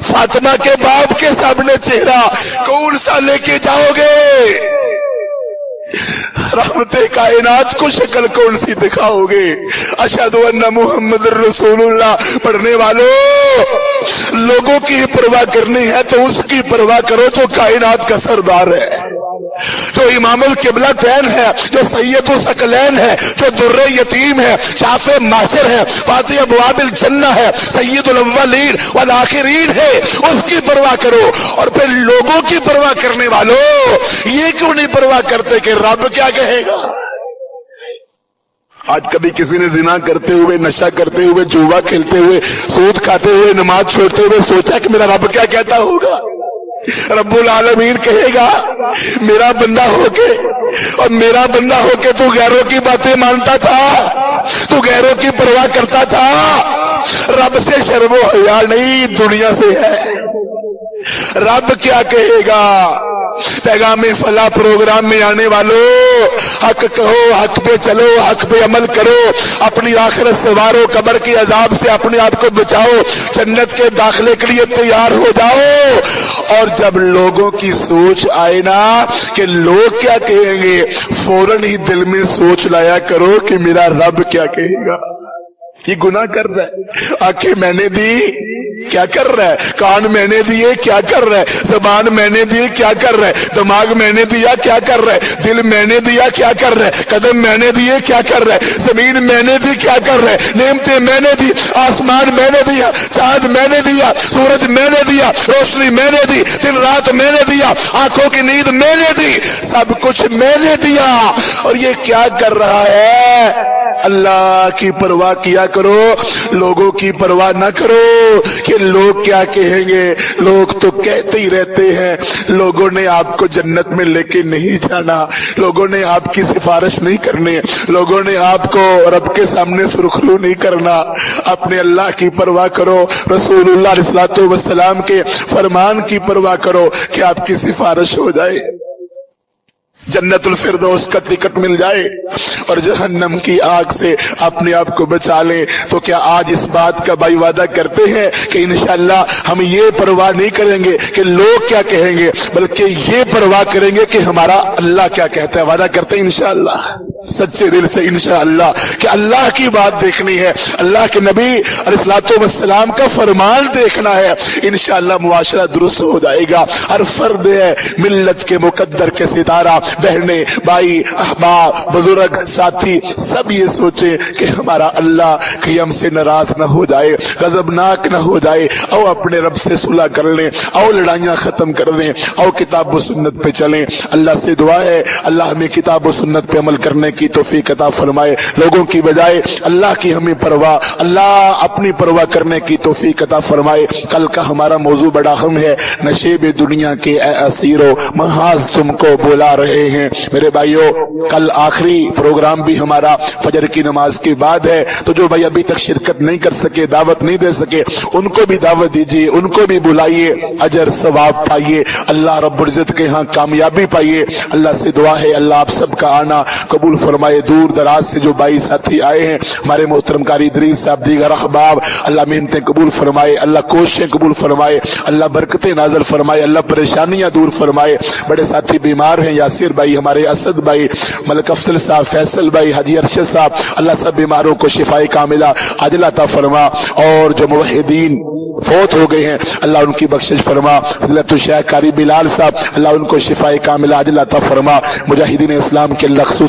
फातिमा के बाप के सामने चेहरा कौन सा लेके जाओगे, रहमते कायनात को शक्ल कौन सी दिखाओगे। अशहदु अन्ना मुहम्मद रसूलुल्लाह पढ़ने वालों, लोगों की परवाह करनी है तो उसकी परवाह करो जो कायनात का सरदार है, जो इमामुल किबला तैन है, जो सैयदुल सकलैन है, जो दुर्रे यतीम है, शाफे माशर है, फातिह अबवाबिल जन्ना है, सैयदुल अव्वलीन वल आखिरीन है, उसकी परवाह करो। और फिर लोगों की परवाह करने वालों ये क्यों नहीं परवाह करते कि रब क्या कहेगा। आज कभी किसी ने जिना करते हुए, नशा करते हुए, जुआ खेलते हुए, सूद खाते हुए, नमाज छोड़ते हुए सोचा कि मेरा रब क्या कहता होगा। रब्बुल आलमीन कहेगा मेरा बंदा होके, और मेरा बंदा होके तू गैरों की बातें मानता था, तू गैरों की परवाह करता था। रब से शर्म व हया नहीं, दुनिया से है। रब क्या कहेगा, पैगाम फला प्रोग्राम में आने वालों, हक कहो, हक पे चलो, हक पे अमल करो, अपनी आखिरत संवारो, कब्र के अजाब से अपने आप को बचाओ, जन्नत के दाखिले के लिए तैयार हो जाओ। और जब लोगों की सोच आए ना कि लोग क्या कहेंगे, फौरन ही दिल में सोच लाया करो कि मेरा रब क्या कहेगा। ये गुनाह कर रहा है, आंखें मैंने दी क्या कर रहा है, कान मैंने दिए क्या कर रहा है, ज़बान मैंने दी क्या कर रहा है, दिमाग मैंने दिया क्या कर रहा है, दिल मैंने दिया क्या कर रहा है, कदम मैंने दिए क्या कर रहा है, जमीन मैंने दी क्या कर रहा है, नेमतें मैंने दी, आसमान मैंने दिया, चांद मैंने दिया, सूरज मैंने दिया, रोशनी मैंने दी, दिन रात मैंने दिया, आंखों की नींद मैंने दी, सब कुछ मैंने दिया। और ये क्या कर रहा है? अल्लाह की परवाह किया करो, लोगों की परवाह ना करो कि लोग क्या कहेंगे। लोग तो कहते ही रहते हैं, लोगों ने आपको जन्नत में लेके नहीं जाना, लोगों ने आपकी सिफारिश नहीं करनी, लोगों ने आपको रब के सामने सुरखरू नहीं करना। अपने अल्लाह की परवाह करो, रसूलुल्लाह अलैहिस्सलातु वस्सलाम के फरमान की परवाह करो कि आपकी सिफारिश हो जाए, जन्नतुल फिरदौस का टिकट मिल जाए और जहन्नम की आग से अपने आप को बचा ले। तो क्या आज इस बात का भाई वादा करते हैं कि इंशाअल्लाह हम ये परवाह नहीं करेंगे कि लोग क्या कहेंगे, बल्कि ये परवाह करेंगे कि हमारा अल्लाह क्या कहता है। वादा करते हैं इंशाअल्लाह, सच्चे दिल से इंशाअल्लाह, कि अल्लाह की बात देखनी है, अल्लाह के नबी अलैहिस्सलातु वस्सलाम का फरमान देखना है। इंशाअल्लाह मुआशरा दुरुस्त हो जाएगा। हर फर्द है मिल्लत के मुकद्दर के सितारा, बहने, भाई, अहबाब, बुजुर्ग, साथी सब ये सोचे कि हमारा अल्लाह कहीं हमसे नाराज न हो जाए, गजबनाक न हो जाए। आओ अपने रब से सुलह कर लें, आओ लड़ाइयां खत्म कर दें, आओ किताब व सुन्नत पे चलें। अल्लाह से दुआ है अल्लाह हमें किताब व सुन्नत पे अमल करने की तौफीक अता फरमाए। लोगों की बजाय अल्लाह की हमें परवाह, अल्लाह अपनी परवाह करने की तौफीक अता फरमाए। कल का हमारा मौजू बड़ा अहम है, नशेब दुनिया के ए असीरो महाज तुमको बुला रहे हैं। मेरे भाइयों, कल आखिरी प्रोग्राम भी हमारा फजर की नमाज के बाद है, तो जो भाई अभी तक शिरकत नहीं कर सके, दावत नहीं दे सके, उनको भी दावत दीजिए, उनको भी बुलाइए, अजर सवाब पाइए, अल्लाह रब्बुल इज्जत के यहाँ कामयाबी पाइए। अल्लाह से दुआ है अल्लाह आप सबका आना कबूल फरमाए। दूर दराज से जो भाई साथी आए हैं, हमारे मोहतरम कारी इदरीस साहब, दीगर अहबाब, अल्लाह मेहनतें कबूल फरमाए, अल्लाह कोशिशें कबूल फरमाए, अल्लाह बरकतें नाज़िल फरमाए, अल्लाह परेशानियां दूर फरमाए। बड़े साथी बीमार हैं, यासिर भाई, हमारे असद भाई, मलिक अफजल साहब, फैसल भाई, हाजी अरशद साहब, अल्लाह सब बीमारों को शिफाए कामिला आजिल अता फरमा। और जो मुवहिदीन फौत हो गए हैं, अल्लाह उनकी बख्शिश फरमा। फज़ीलतुल शेख कारी बिलाल साहब, अल्लाह उनको शिफाए कामिला आजिल अता फरमा। मुजाहिदीन इस्लाम के अल्लाह खुसूस